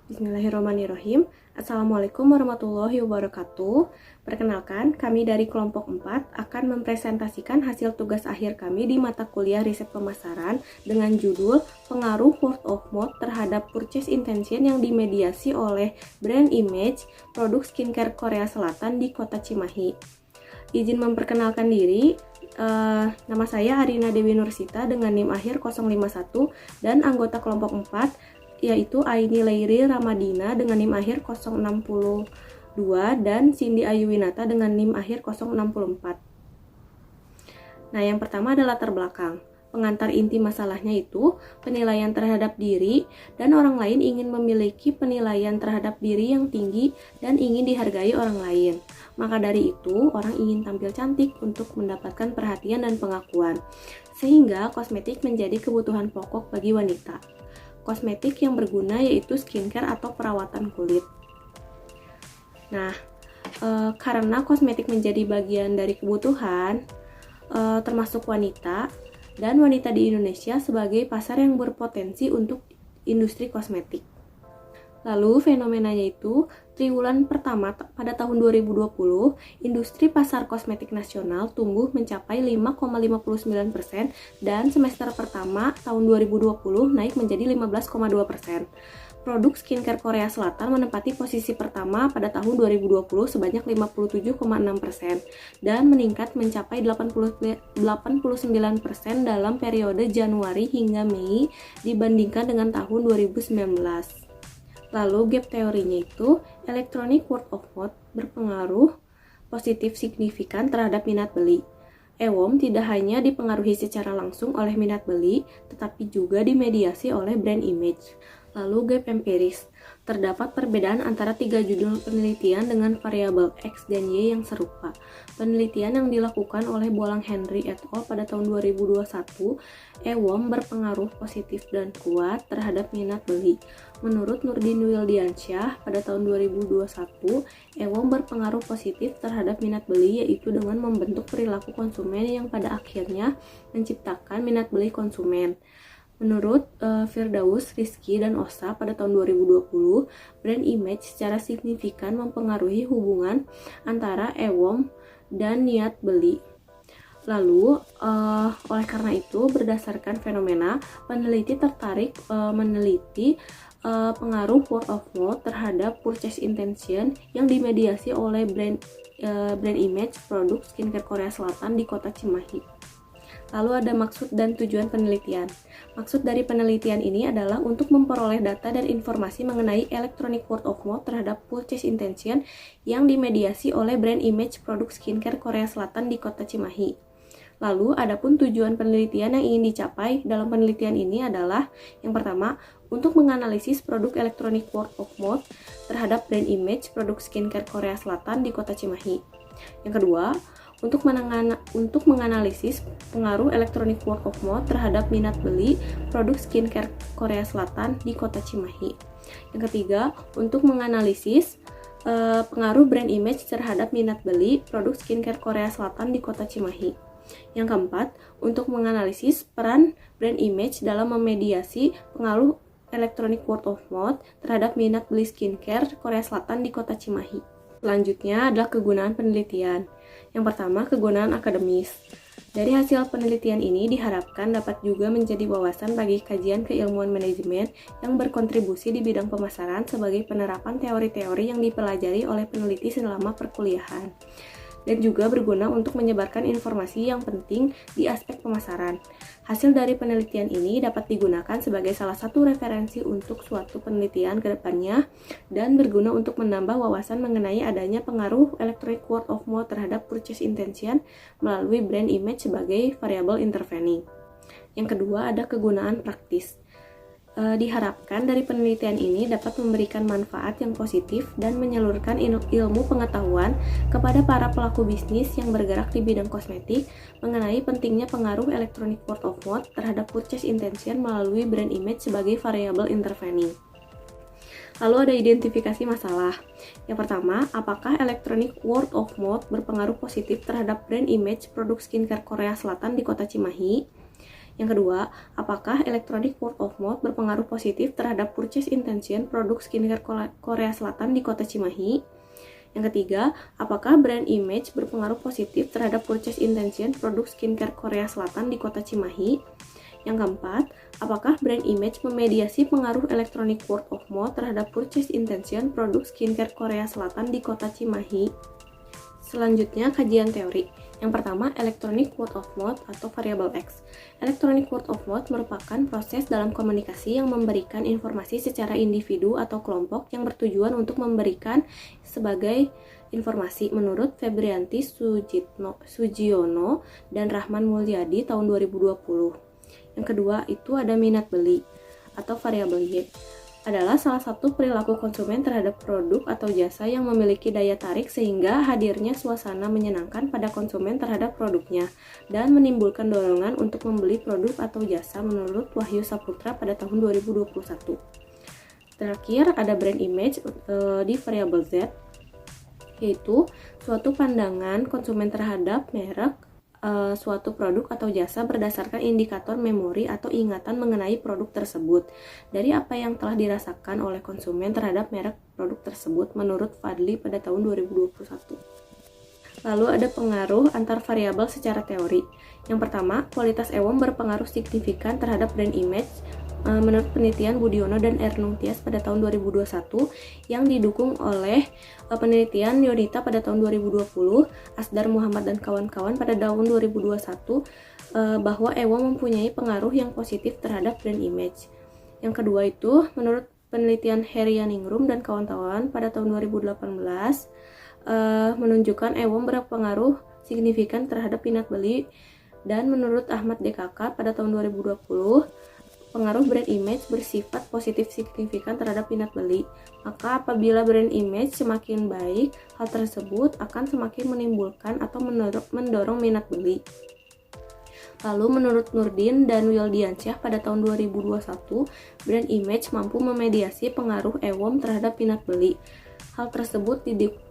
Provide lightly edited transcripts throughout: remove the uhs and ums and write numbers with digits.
Bismillahirrahmanirrahim. Assalamualaikum warahmatullahi wabarakatuh. Perkenalkan, kami dari kelompok 4 akan mempresentasikan hasil tugas akhir kami di mata kuliah riset pemasaran dengan judul Pengaruh Word of Mouth terhadap Purchase Intention yang dimediasi oleh brand image produk skincare Korea Selatan di Kota Cimahi. Izin memperkenalkan diri, nama saya Arina Dewi Nursita dengan NIM akhir 051 dan anggota kelompok 4 yaitu Aini Leiri Ramadina dengan NIM akhir 062 dan Cindy Ayuwinata dengan NIM akhir 064. Nah, yang pertama adalah latar belakang. Pengantar inti masalahnya itu penilaian terhadap diri dan orang lain ingin memiliki penilaian terhadap diri yang tinggi dan ingin dihargai orang lain. Maka dari itu, orang ingin tampil cantik untuk mendapatkan perhatian dan pengakuan. Sehingga kosmetik menjadi kebutuhan pokok bagi wanita. Kosmetik yang berguna yaitu skincare atau perawatan kulit. Nah, karena kosmetik menjadi bagian dari kebutuhan, termasuk wanita, dan wanita di Indonesia sebagai pasar yang berpotensi untuk industri kosmetik. Lalu fenomenanya itu, triwulan pertama pada tahun 2020, industri pasar kosmetik nasional tumbuh mencapai 5,59% dan semester pertama tahun 2020 naik menjadi 15,2%. Produk skincare Korea Selatan menempati posisi pertama pada tahun 2020 sebanyak 57,6% dan meningkat mencapai 89% dalam periode Januari hingga Mei dibandingkan dengan tahun 2019. Lalu gap teorinya itu, electronic word of mouth berpengaruh positif signifikan terhadap minat beli. EWOM tidak hanya dipengaruhi secara langsung oleh minat beli, tetapi juga dimediasi oleh brand image. Lalu gap empiris, terdapat perbedaan antara 3 judul penelitian dengan variabel X dan Y yang serupa. Penelitian yang dilakukan oleh Bolang Henry et al. Pada tahun 2021, EWOM berpengaruh positif dan kuat terhadap minat beli. Menurut Nurdin Wildiansyah, pada tahun 2021, EWOM berpengaruh positif terhadap minat beli yaitu dengan membentuk perilaku konsumen yang pada akhirnya menciptakan minat beli konsumen. Menurut Firdaus, Rizky, dan Osa pada tahun 2020, brand image secara signifikan mempengaruhi hubungan antara EWOM dan niat beli. Lalu, oleh karena itu, berdasarkan fenomena, peneliti tertarik meneliti pengaruh word of mouth terhadap purchase intention yang dimediasi oleh brand image produk skincare Korea Selatan di Kota Cimahi. Lalu ada maksud dan tujuan penelitian. Maksud dari penelitian ini adalah untuk memperoleh data dan informasi mengenai electronic word of mouth terhadap purchase intention yang dimediasi oleh brand image produk skincare Korea Selatan di Kota Cimahi. Lalu, adapun tujuan penelitian yang ingin dicapai dalam penelitian ini adalah yang pertama, untuk menganalisis produk electronic word of mouth terhadap brand image produk skincare Korea Selatan di Kota Cimahi. Yang kedua, untuk menganalisis pengaruh electronic word of mouth terhadap minat beli produk skincare Korea Selatan di Kota Cimahi. Yang ketiga, untuk menganalisis pengaruh brand image terhadap minat beli produk skincare Korea Selatan di Kota Cimahi. Yang keempat, untuk menganalisis peran brand image dalam memediasi pengaruh electronic word of mouth terhadap minat beli skincare Korea Selatan di Kota Cimahi. Selanjutnya adalah kegunaan penelitian. Yang pertama, kegunaan akademis. Dari hasil penelitian ini diharapkan dapat juga menjadi wawasan bagi kajian keilmuan manajemen yang berkontribusi di bidang pemasaran sebagai penerapan teori-teori yang dipelajari oleh peneliti selama perkuliahan. Dan juga berguna untuk menyebarkan informasi yang penting di aspek pemasaran. Hasil dari penelitian ini dapat digunakan sebagai salah satu referensi untuk suatu penelitian ke depannya dan berguna untuk menambah wawasan mengenai adanya pengaruh electronic word of mouth terhadap purchase intention melalui brand image sebagai variabel intervening. Yang kedua ada kegunaan praktis. Diharapkan dari penelitian ini dapat memberikan manfaat yang positif dan menyalurkan ilmu pengetahuan kepada para pelaku bisnis yang bergerak di bidang kosmetik mengenai pentingnya pengaruh electronic word of mouth terhadap purchase intention melalui brand image sebagai variabel intervening. Lalu ada identifikasi masalah. Yang pertama, apakah electronic word of mouth berpengaruh positif terhadap brand image produk skincare Korea Selatan di Kota Cimahi? Yang kedua, apakah electronic word of mouth berpengaruh positif terhadap purchase intention produk skincare Korea Selatan di kota Cimahi? Yang ketiga, apakah brand image berpengaruh positif terhadap purchase intention produk skincare Korea Selatan di kota Cimahi? Yang keempat, apakah brand image memediasi pengaruh electronic word of mouth terhadap purchase intention produk skincare Korea Selatan di kota Cimahi? Selanjutnya, kajian teori. Yang pertama, electronic word of mouth atau variable X. Electronic word of mouth merupakan proses dalam komunikasi yang memberikan informasi secara individu atau kelompok yang bertujuan untuk memberikan sebagai informasi menurut Febrianti Sugiono dan Rahman Mulyadi tahun 2020. Yang kedua, itu ada minat beli atau variable Y. Adalah salah satu perilaku konsumen terhadap produk atau jasa yang memiliki daya tarik sehingga hadirnya suasana menyenangkan pada konsumen terhadap produknya dan menimbulkan dorongan untuk membeli produk atau jasa menurut Wahyu Saputra pada tahun 2021. Terakhir ada brand image di variable Z, yaitu suatu pandangan konsumen terhadap merek suatu produk atau jasa berdasarkan indikator memori atau ingatan mengenai produk tersebut dari apa yang telah dirasakan oleh konsumen terhadap merek produk tersebut menurut Fadli pada tahun 2021. Lalu ada pengaruh antar variabel secara teori. Yang pertama, kualitas ewon berpengaruh signifikan terhadap brand image menurut penelitian Budiono dan Ernung Tias pada tahun 2021 yang didukung oleh penelitian Yonita pada tahun 2020, Asdar Muhammad dan kawan-kawan pada tahun 2021 bahwa ewon mempunyai pengaruh yang positif terhadap brand image. Yang kedua itu menurut penelitian Herianingrum dan kawan-kawan pada tahun 2018 menunjukkan ewon berpengaruh signifikan terhadap minat beli, dan menurut Ahmad DKK pada tahun 2020 pengaruh brand image bersifat positif signifikan terhadap minat beli. Maka apabila brand image semakin baik, hal tersebut akan semakin menimbulkan atau mendorong minat beli. Lalu menurut Nurdin dan Wildiansyah pada tahun 2021, brand image mampu memediasi pengaruh ewon terhadap minat beli. Hal tersebut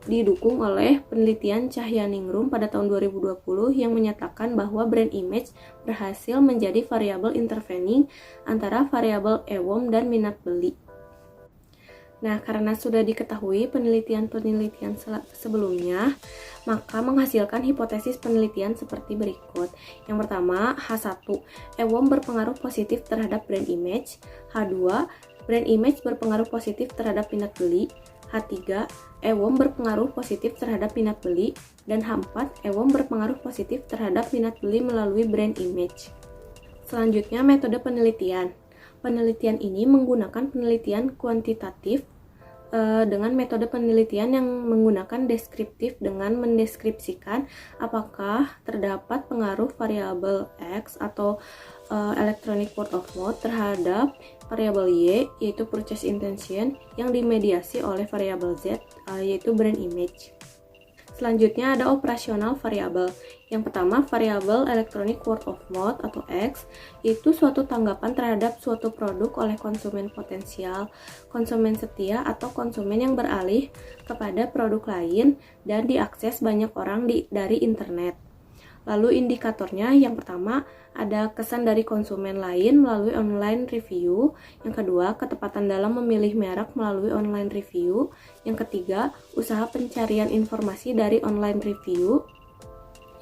didukung oleh penelitian Cahyaningrum pada tahun 2020 yang menyatakan bahwa brand image berhasil menjadi variabel intervening antara variabel ewon dan minat beli. Nah, karena sudah diketahui penelitian-penelitian sebelumnya, maka menghasilkan hipotesis penelitian seperti berikut. Yang pertama, H1, ewon berpengaruh positif terhadap brand image. H2, brand image berpengaruh positif terhadap minat beli. H3, ewon berpengaruh positif terhadap minat beli. Dan H4, ewon berpengaruh positif terhadap minat beli melalui brand image. Selanjutnya, metode penelitian. Penelitian ini menggunakan penelitian kuantitatif dengan metode penelitian yang menggunakan deskriptif dengan mendeskripsikan apakah terdapat pengaruh variabel X atau electronic word of mouth terhadap variabel Y, yaitu purchase intention, yang dimediasi oleh variabel Z, yaitu brand image. Selanjutnya ada operasional variabel. Yang pertama, variabel electronic word of mouth atau X, yaitu suatu tanggapan terhadap suatu produk oleh konsumen potensial, konsumen setia, atau konsumen yang beralih kepada produk lain dan diakses banyak orang dari internet. Lalu indikatornya, yang pertama ada kesan dari konsumen lain melalui online review. Yang kedua, ketepatan dalam memilih merek melalui online review. Yang ketiga, usaha pencarian informasi dari online review.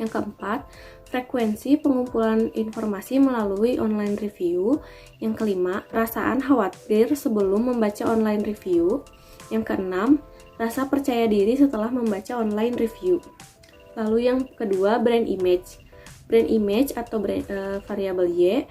Yang keempat, frekuensi pengumpulan informasi melalui online review. Yang kelima, rasaan khawatir sebelum membaca online review. Yang keenam, rasa percaya diri setelah membaca online review. Lalu yang kedua, brand image. Brand image atau variabel Y,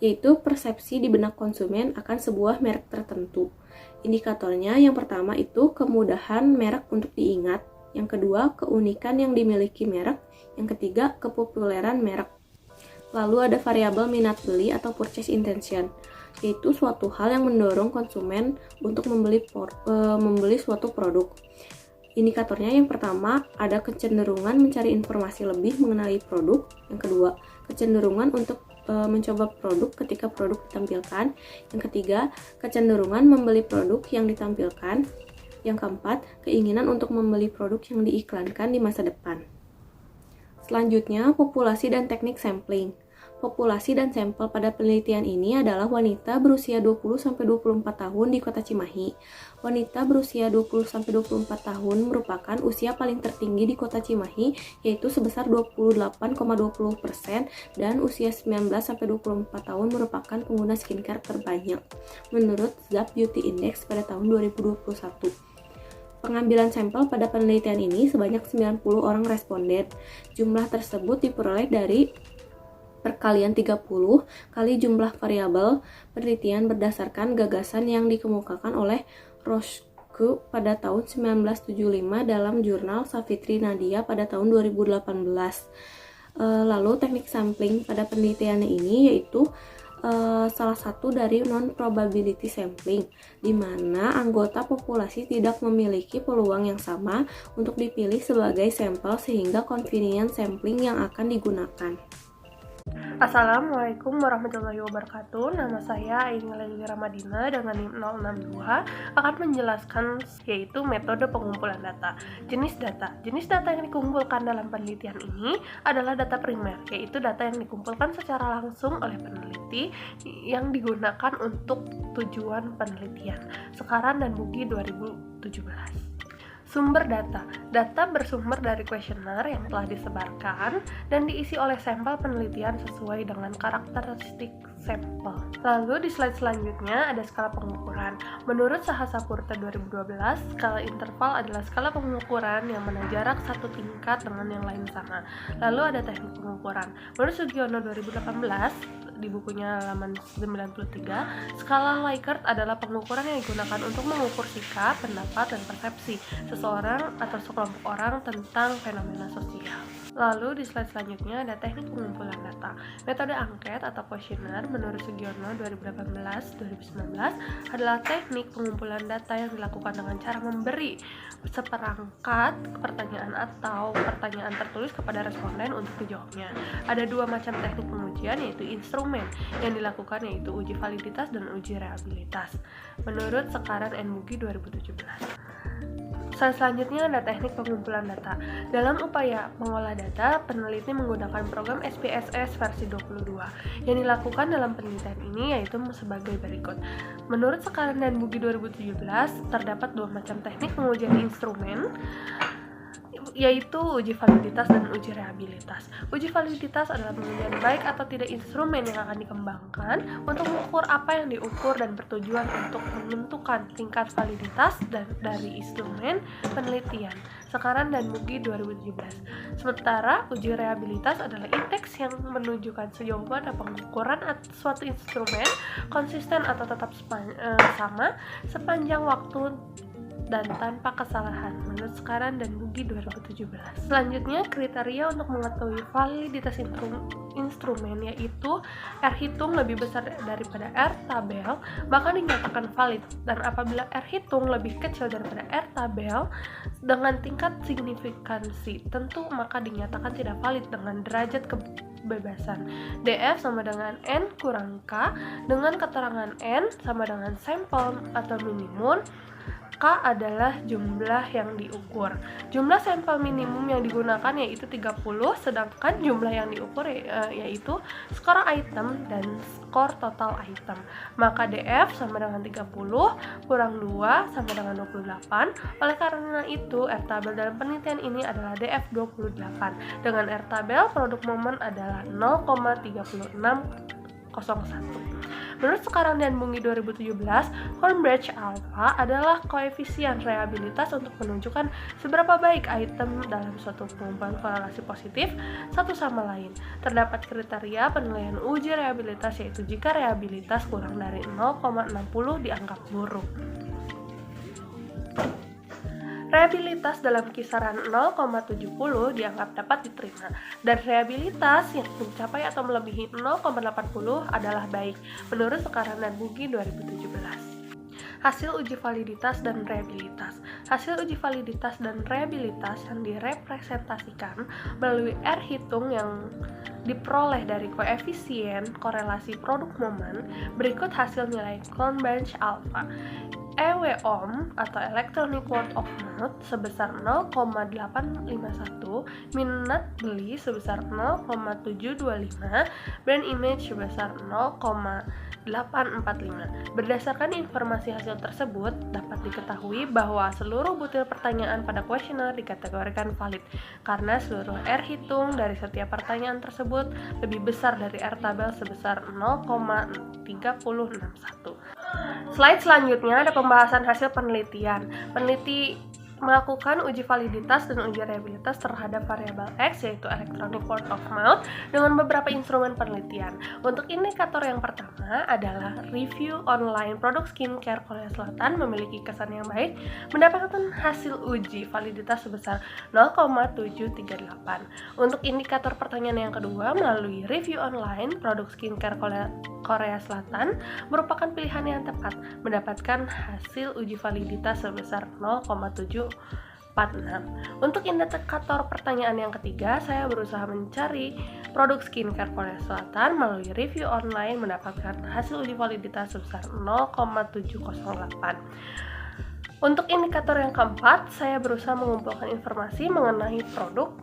yaitu persepsi di benak konsumen akan sebuah merek tertentu. Indikatornya yang pertama itu kemudahan merek untuk diingat. Yang kedua, keunikan yang dimiliki merek. Yang ketiga, kepopuleran merek. Lalu ada variabel minat beli atau purchase intention, yaitu suatu hal yang mendorong konsumen untuk membeli suatu produk. Indikatornya yang pertama ada kecenderungan mencari informasi lebih mengenai produk. Yang kedua, kecenderungan untuk mencoba produk ketika produk ditampilkan. Yang ketiga, kecenderungan membeli produk yang ditampilkan. Yang keempat, keinginan untuk membeli produk yang diiklankan di masa depan. Selanjutnya, populasi dan teknik sampling. Populasi dan sampel pada penelitian ini adalah wanita berusia 20-24 tahun di Kota Cimahi. Wanita berusia 20-24 tahun merupakan usia paling tertinggi di Kota Cimahi, yaitu sebesar 28,20%, dan usia 19-24 tahun merupakan pengguna skincare terbanyak, menurut Zap Beauty Index pada tahun 2021. Pengambilan sampel pada penelitian ini sebanyak 90 orang responden. Jumlah tersebut diperoleh dari perkalian 30 kali jumlah variabel penelitian berdasarkan gagasan yang dikemukakan oleh Roshku pada tahun 1975 dalam jurnal Savitri Nadia pada tahun 2018. Lalu teknik sampling pada penelitian ini yaitu salah satu dari non-probability sampling, di mana anggota populasi tidak memiliki peluang yang sama untuk dipilih sebagai sampel sehingga convenience sampling yang akan digunakan. Assalamualaikum warahmatullahi wabarakatuh. Nama saya Aini Leli Ramadina dengan NIM 062 akan menjelaskan yaitu metode pengumpulan data. Jenis data yang dikumpulkan dalam penelitian ini adalah data primer, yaitu data yang dikumpulkan secara langsung oleh peneliti yang digunakan untuk tujuan penelitian. Sekaran dan Bugi 2017. Sumber data bersumber dari kuesioner yang telah disebarkan dan diisi oleh sampel penelitian sesuai dengan karakteristik sampel. Lalu di slide selanjutnya ada skala pengukuran. Menurut Sahasapurta 2012, skala interval adalah skala pengukuran yang mana jarak satu tingkat dengan yang lain sama. Lalu ada teknik pengukuran. Menurut Sugiono 2018, di bukunya halaman 93, skala Likert adalah pengukuran yang digunakan untuk mengukur sikap, pendapat, dan persepsi seseorang atau sekelompok orang tentang fenomena sosial. Lalu di slide selanjutnya ada teknik pengumpulan data. Metode angket atau kuesioner menurut Sugiono 2018-2019 adalah teknik pengumpulan data yang dilakukan dengan cara memberi seperangkat pertanyaan atau pertanyaan tertulis kepada responden untuk dijawabnya. Ada dua macam teknik pengujian, yaitu instrumen yang dilakukan yaitu uji validitas dan uji reliabilitas menurut Sekaran Bugi 2017. Selanjutnya ada teknik pengumpulan data. Dalam upaya mengolah data, peneliti menggunakan program SPSS versi 22 yang dilakukan dalam penelitian ini yaitu sebagai berikut. Menurut Sekaran dan Bugi 2017, terdapat dua macam teknik pengujian instrumen, yaitu uji validitas dan uji reliabilitas. Uji validitas adalah pengujian baik atau tidak instrumen yang akan dikembangkan untuk mengukur apa yang diukur dan bertujuan untuk menentukan tingkat validitas dari instrumen penelitian. Sekaran dan Bugi 2017. Sementara uji reliabilitas adalah indeks yang menunjukkan sejauh mana pengukuran suatu instrumen konsisten atau tetap sama sepanjang waktu dan tanpa kesalahan menurut Sekaran dan Bugi 2017. Selanjutnya, kriteria untuk mengetahui validitas instrumen yaitu R hitung lebih besar daripada R tabel maka dinyatakan valid, dan apabila R hitung lebih kecil daripada R tabel dengan tingkat signifikansi tentu maka dinyatakan tidak valid dengan derajat kebebasan. DF sama dengan N kurang K dengan keterangan N sama dengan sampel atau minimum. K adalah jumlah yang diukur. Jumlah sampel minimum yang digunakan yaitu 30, sedangkan jumlah yang diukur yaitu skor item dan skor total item. Maka DF sama dengan 30 kurang 2 sama dengan 28. Oleh karena itu, R tabel dalam penelitian ini adalah DF 28. Dengan R tabel, produk momen adalah 0,3601. Menurut Sekaran dan Bugi 2017, Hornbach alpha adalah koefisien reliabilitas untuk menunjukkan seberapa baik item dalam suatu pengumpulan korelasi positif satu sama lain. Terdapat kriteria penilaian uji reliabilitas yaitu jika reliabilitas kurang dari 0,60 dianggap buruk. Reliabilitas dalam kisaran 0,70 dianggap dapat diterima, dan reliabilitas yang mencapai atau melebihi 0,80 adalah baik, menurut Sekaran dan Bugi 2017. Hasil uji validitas dan reliabilitas. Hasil uji validitas dan reliabilitas yang direpresentasikan melalui R hitung yang diperoleh dari koefisien korelasi produk momen berikut hasil nilai Cron-Bench alpha. EWOM atau Electronic Word of Mouth sebesar 0,851, minat beli sebesar 0,725, brand image sebesar 0,845. Berdasarkan informasi hasil tersebut, dapat diketahui bahwa seluruh butir pertanyaan pada kuesioner dikategorikan valid karena seluruh R hitung dari setiap pertanyaan tersebut lebih besar dari R tabel sebesar 0,3061. Slide selanjutnya ada pembahasan hasil penelitian. Peneliti melakukan uji validitas dan uji reliabilitas terhadap variabel X, yaitu Electronic Word of Mouth, dengan beberapa instrumen penelitian. Untuk indikator yang pertama adalah review online produk skincare Korea Selatan memiliki kesan yang baik, mendapatkan hasil uji validitas sebesar 0,738. Untuk indikator pertanyaan yang kedua, melalui review online produk skincare Korea Selatan merupakan pilihan yang tepat, mendapatkan hasil uji validitas sebesar 0,746. Untuk indikator pertanyaan yang ketiga, saya berusaha mencari produk skincare Korea Selatan melalui review online mendapatkan hasil uji validitas sebesar 0,708. Untuk indikator yang keempat, saya berusaha mengumpulkan informasi mengenai produk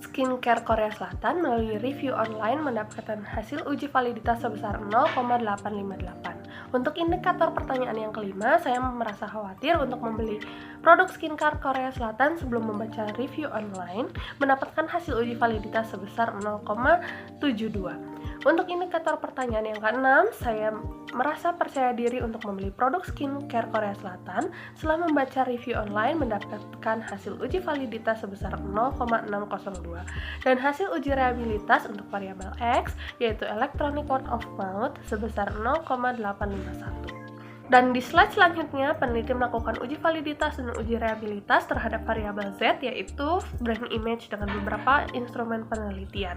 skincare Korea Selatan melalui review online mendapatkan hasil uji validitas sebesar 0,858. Untuk indikator pertanyaan yang kelima, saya merasa khawatir untuk membeli produk skincare Korea Selatan sebelum membaca review online mendapatkan hasil uji validitas sebesar 0,72. Untuk indikator pertanyaan yang keenam, saya merasa percaya diri untuk membeli produk skincare Korea Selatan setelah membaca review online mendapatkan hasil uji validitas sebesar 0,602 dan hasil uji reliabilitas untuk variabel X, yaitu Electronic Word of Mouth, sebesar 0,851. Dan di slide selanjutnya, peneliti melakukan uji validitas dan uji reliabilitas terhadap variabel Z, yaitu brand image dengan beberapa instrumen penelitian.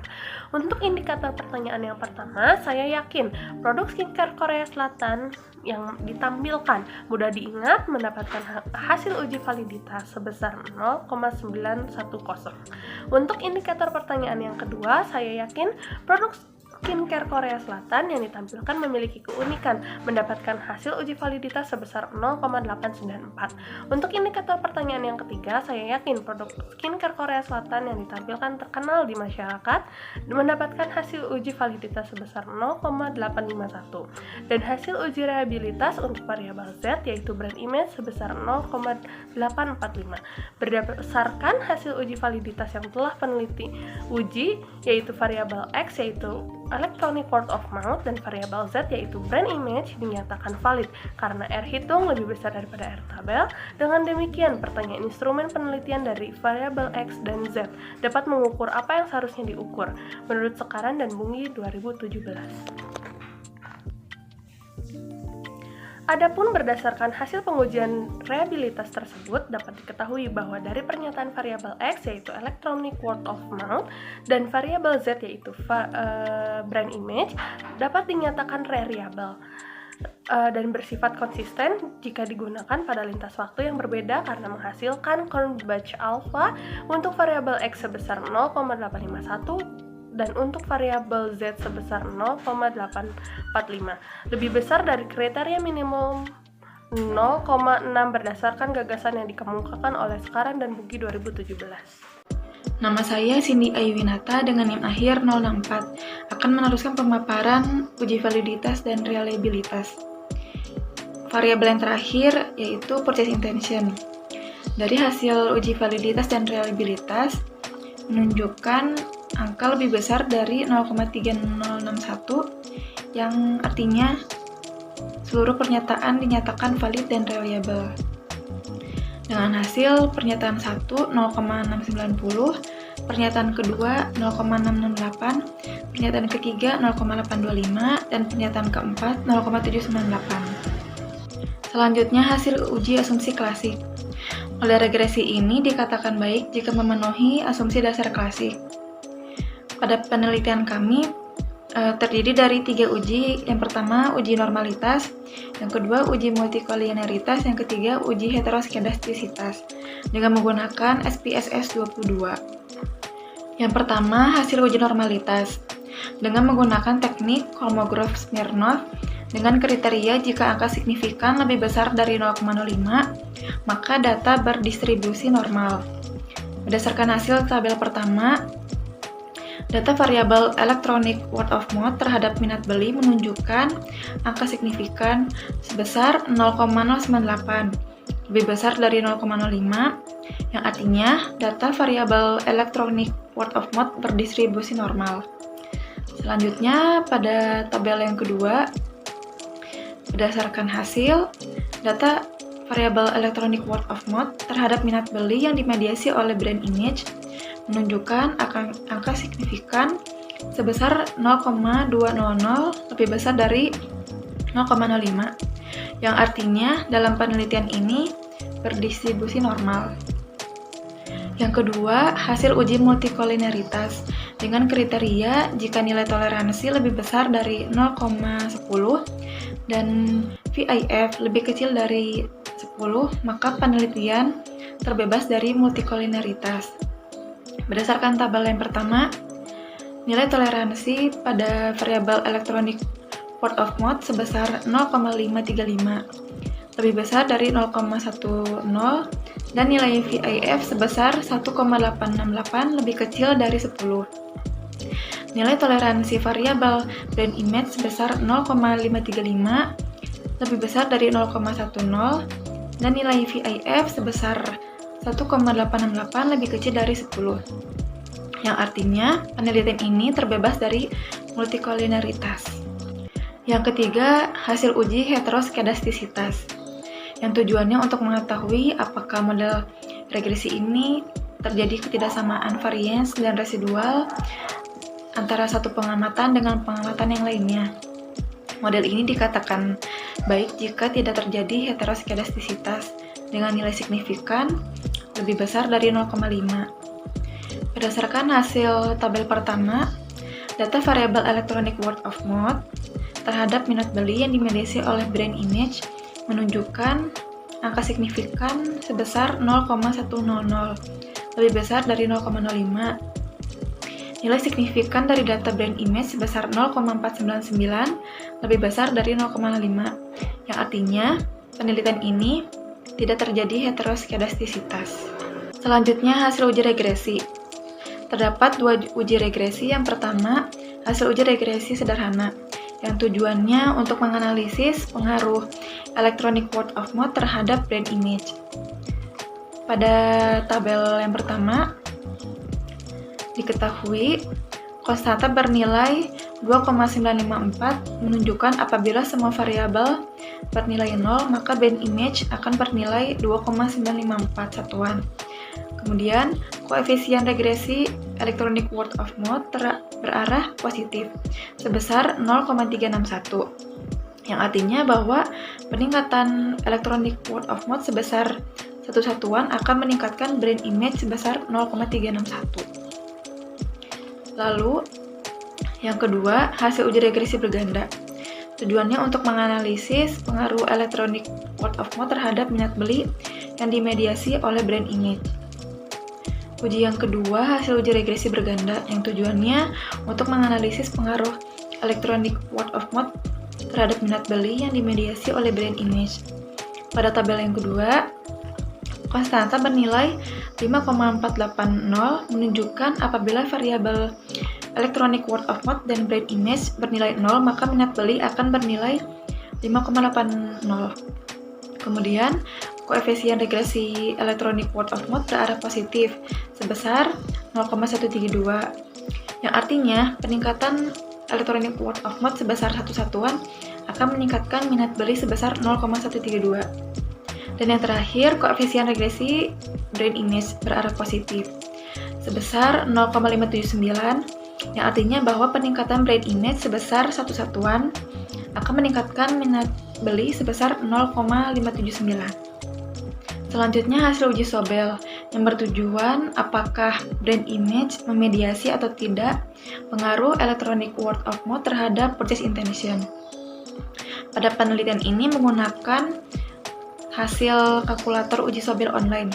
Untuk indikator pertanyaan yang pertama, saya yakin produk skincare Korea Selatan yang ditampilkan mudah diingat mendapatkan hasil uji validitas sebesar 0,910. Untuk indikator pertanyaan yang kedua, saya yakin produk skincare Korea Selatan yang ditampilkan memiliki keunikan mendapatkan hasil uji validitas sebesar 0,894. Untuk indikator pertanyaan yang ketiga, saya yakin produk skincare Korea Selatan yang ditampilkan terkenal di masyarakat mendapatkan hasil uji validitas sebesar 0,851 dan hasil uji reliabilitas untuk variabel Z, yaitu brand image, sebesar 0,845. Berdasarkan hasil uji validitas yang telah peneliti uji, yaitu variabel X, yaitu Electronic Word of Mouth, dan variabel Z, yaitu brand image, dinyatakan valid karena R hitung lebih besar daripada R tabel. Dengan demikian, pertanyaan instrumen penelitian dari variabel X dan Z dapat mengukur apa yang seharusnya diukur menurut Sekaran dan Bungi 2017. Adapun berdasarkan hasil pengujian reliabilitas tersebut, dapat diketahui bahwa dari pernyataan variabel X, yaitu Electronic Word of Mouth, dan variabel Z, yaitu brand image, dapat dinyatakan reliable dan bersifat konsisten jika digunakan pada lintas waktu yang berbeda karena menghasilkan Cron-Bench alpha untuk variabel X sebesar 0,851 dan untuk variabel Z sebesar 0,845, lebih besar dari kriteria minimum 0,6 berdasarkan gagasan yang dikemukakan oleh Sekaran dan Bungi 2017. Nama saya Cindy Ayuwinata dengan NIM akhir 064 akan meneruskan pemaparan uji validitas dan reliabilitas. Variabel yang terakhir yaitu purchase intention. Dari hasil uji validitas dan reliabilitas menunjukkan angka lebih besar dari 0,3061 yang artinya seluruh pernyataan dinyatakan valid dan reliable. Dengan hasil pernyataan 1 0,690, pernyataan kedua 0,668, pernyataan ketiga 0,825, dan pernyataan keempat 0,798. Selanjutnya hasil uji asumsi klasik. Model regresi ini dikatakan baik jika memenuhi asumsi dasar klasik. Pada penelitian kami terdiri dari 3 uji. Yang pertama uji normalitas, yang kedua uji multikolinearitas, yang ketiga uji heteroskedastisitas dengan menggunakan SPSS 22. Yang pertama, hasil uji normalitas. Dengan menggunakan teknik Kolmogorov-Smirnov dengan kriteria jika angka signifikan lebih besar dari 0,05, maka data berdistribusi normal. Berdasarkan hasil tabel pertama, data variabel elektronik word of mouth terhadap minat beli menunjukkan angka signifikan sebesar 0,098, lebih besar dari 0,05, yang artinya data variabel elektronik word of mouth berdistribusi normal. Selanjutnya, pada tabel yang kedua, berdasarkan hasil, data variabel elektronik word of mouth terhadap minat beli yang dimediasi oleh brand image menunjukkan angka signifikan sebesar 0,200 lebih besar dari 0,05, yang artinya dalam penelitian ini berdistribusi normal. Yang kedua, hasil uji multikolineritas dengan kriteria jika nilai toleransi lebih besar dari 0,10 dan VIF lebih kecil dari 10, maka penelitian terbebas dari multikolineritas. Berdasarkan tabel yang pertama, nilai toleransi pada variabel elektronik word of mouth sebesar 0,535, lebih besar dari 0,10, dan nilai VIF sebesar 1,868, lebih kecil dari 10. Nilai toleransi variabel brand image sebesar 0,535, lebih besar dari 0,10, dan nilai VIF sebesar 1,868, lebih kecil dari 10. Yang artinya penelitian ini terbebas dari multikolineritas. Yang ketiga, hasil uji heteroskedastisitas, yang tujuannya untuk mengetahui apakah model regresi ini terjadi ketidaksamaan varians dan residual antara satu pengamatan dengan pengamatan yang lainnya. Model ini dikatakan baik jika tidak terjadi heteroskedastisitas dengan nilai signifikan lebih besar dari 0,5. Berdasarkan hasil tabel pertama, data variabel elektronik word of mouth terhadap minat beli yang dimediasi oleh brand image menunjukkan angka signifikan sebesar 0,100, lebih besar dari 0,05. Nilai signifikan dari data brand image sebesar 0,499, lebih besar dari 0,5, yang artinya penelitian ini tidak terjadi heteroskedastisitas. Selanjutnya, hasil uji regresi. Terdapat dua uji regresi. Yang pertama, hasil uji regresi sederhana, yang tujuannya untuk menganalisis pengaruh elektronik word of mouth terhadap brand image. Pada tabel yang pertama, diketahui konstanta bernilai 2,954 menunjukkan apabila semua variabel bernilai 0, maka brand image akan bernilai 2,954 satuan. Kemudian, koefisien regresi elektronik word of mouth berarah positif sebesar 0,361, yang artinya bahwa peningkatan elektronik word of mouth sebesar satu satuan akan meningkatkan brand image sebesar 0,361. Lalu, yang kedua, hasil uji regresi berganda. Tujuannya untuk menganalisis pengaruh elektronik word of mouth terhadap minat beli yang dimediasi oleh brand image. Uji yang kedua, hasil uji regresi berganda, yang tujuannya untuk menganalisis pengaruh elektronik word of mouth terhadap minat beli yang dimediasi oleh brand image. Pada tabel yang kedua, konstanta bernilai 5,480 menunjukkan apabila variabel elektronik word of mouth dan brand image bernilai 0, maka minat beli akan bernilai 5,80. Kemudian, koefisien regresi elektronik word of mouth berarah positif sebesar 0,132, yang artinya peningkatan elektronik word of mouth sebesar satu satuan akan meningkatkan minat beli sebesar 0,132. Dan yang terakhir, koefisien regresi brand image berarah positif sebesar 0,579, yang artinya bahwa peningkatan brand image sebesar satu satuan akan meningkatkan minat beli sebesar 0,579. Selanjutnya, hasil uji Sobel yang bertujuan apakah brand image memediasi atau tidak pengaruh elektronik word of mouth terhadap purchase intention. Pada penelitian ini menggunakan hasil kalkulator uji Sobel online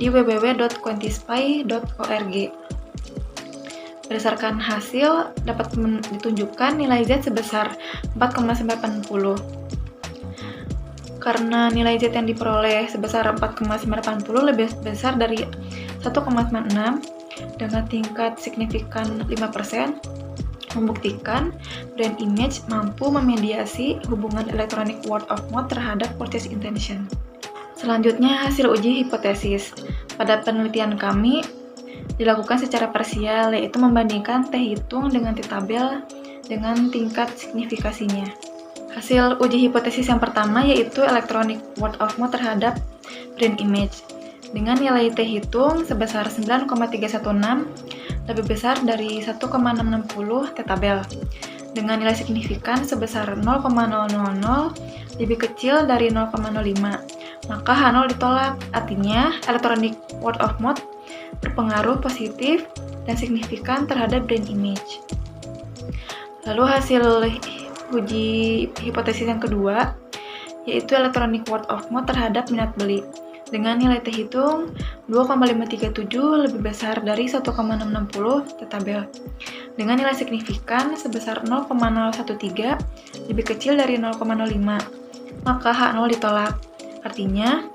di www.quantispy.org. Berdasarkan hasil, dapat ditunjukkan nilai Z sebesar 4,980. Karena nilai Z yang diperoleh sebesar 4,980 lebih besar dari 1,96 dengan tingkat signifikan 5%, membuktikan brand image mampu memediasi hubungan electronic word of mouth terhadap purchase intention. Selanjutnya, hasil uji hipotesis. Pada penelitian kami, dilakukan secara parsial, yaitu membandingkan T-hitung dengan T-tabel dengan tingkat signifikasinya. Hasil uji hipotesis yang pertama yaitu electronic word of mouth terhadap brand image. Dengan nilai T-hitung sebesar 9,316, lebih besar dari 1,660 T-tabel. Dengan nilai signifikan sebesar 0,000, lebih kecil dari 0,05. Maka H0 ditolak, artinya electronic word of mouth berpengaruh positif dan signifikan terhadap brand image. Lalu hasil uji hipotesis yang kedua yaitu electronic word of mouth terhadap minat beli. Dengan nilai T-hitung 2,537 lebih besar dari 1,660 T-tabel. Dengan nilai signifikan sebesar 0,013 lebih kecil dari 0,05. Maka H0 ditolak. Artinya,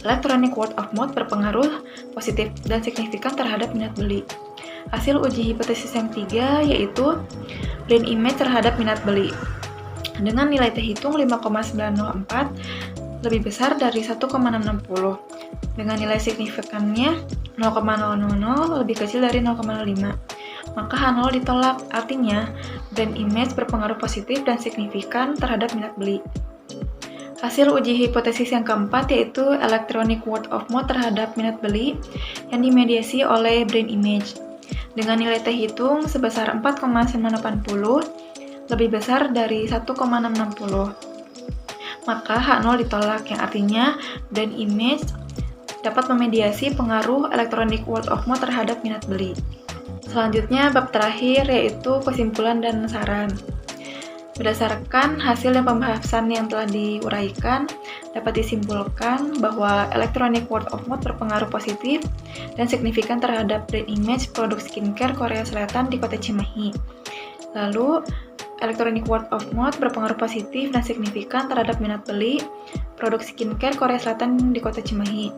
electronic word of mouth berpengaruh positif dan signifikan terhadap minat beli. Hasil uji hipotesis yang ketiga yaitu brand image terhadap minat beli. Dengan nilai T-hitung 5,904 lebih besar dari 1,660. Dengan nilai signifikannya 0,000 lebih kecil dari 0,05. Maka H0 ditolak, artinya brand image berpengaruh positif dan signifikan terhadap minat beli. Hasil uji hipotesis yang keempat yaitu electronic word of mouth terhadap minat beli yang dimediasi oleh brand image. Dengan nilai T-hitung sebesar 4,980 lebih besar dari 1,660. Maka H0 ditolak, yang artinya brand image dapat memediasi pengaruh electronic word of mouth terhadap minat beli. Selanjutnya, bab terakhir yaitu kesimpulan dan saran. Berdasarkan hasil dan pembahasan yang telah diuraikan, dapat disimpulkan bahwa electronic word of mouth berpengaruh positif dan signifikan terhadap brand image produk skincare Korea Selatan di Kota Cimahi. Lalu, electronic word of mouth berpengaruh positif dan signifikan terhadap minat beli produk skincare Korea Selatan di Kota Cimahi.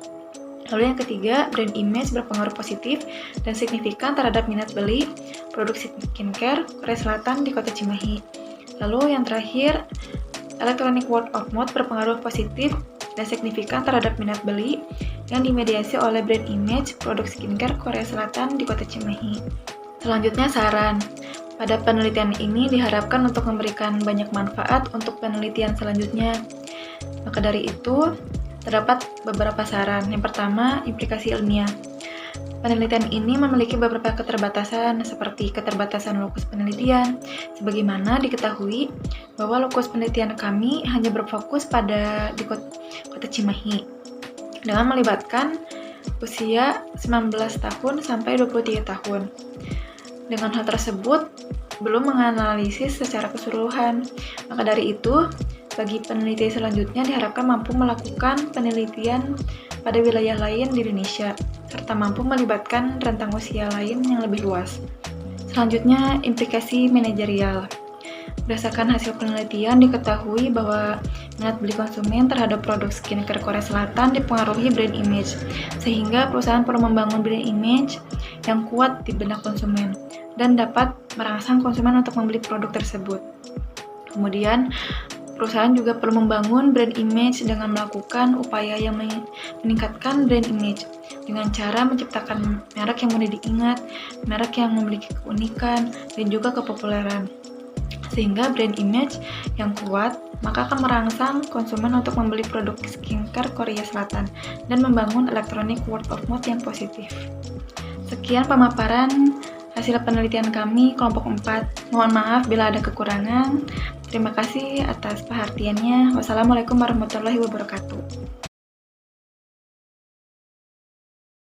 Lalu yang ketiga, brand image berpengaruh positif dan signifikan terhadap minat beli produk skincare Korea Selatan di Kota Cimahi. Lalu yang terakhir, electronic word of mouth berpengaruh positif dan signifikan terhadap minat beli yang dimediasi oleh brand image produk skincare Korea Selatan di Kota Cimahi. Selanjutnya saran. Pada penelitian ini diharapkan untuk memberikan banyak manfaat untuk penelitian selanjutnya. Maka dari itu, terdapat beberapa saran. Yang pertama, implikasi ilmiah. Penelitian ini memiliki beberapa keterbatasan, seperti keterbatasan lokus penelitian, sebagaimana diketahui bahwa lokus penelitian kami hanya berfokus pada di Kota Cimahi, dengan melibatkan usia 19 tahun sampai 23 tahun. Dengan hal tersebut, belum menganalisis secara keseluruhan. Maka dari itu, bagi peneliti selanjutnya diharapkan mampu melakukan penelitian pada wilayah lain di Indonesia, serta mampu melibatkan rentang usia lain yang lebih luas. Selanjutnya, implikasi manajerial. Berdasarkan hasil penelitian, diketahui bahwa minat beli konsumen terhadap produk skincare Korea Selatan dipengaruhi brand image, sehingga perusahaan perlu membangun brand image yang kuat di benak konsumen dan dapat merangsang konsumen untuk membeli produk tersebut. Kemudian, perusahaan juga perlu membangun brand image dengan melakukan upaya yang meningkatkan brand image dengan cara menciptakan merek yang mudah diingat, merek yang memiliki keunikan, dan juga kepopuleran. Sehingga brand image yang kuat maka akan merangsang konsumen untuk membeli produk skincare Korea Selatan dan membangun electronic word of mouth yang positif. Sekian pemaparan hasil penelitian kami kelompok 4. Mohon maaf bila ada kekurangan. Terima kasih atas perhatiannya. Wassalamualaikum warahmatullahi wabarakatuh.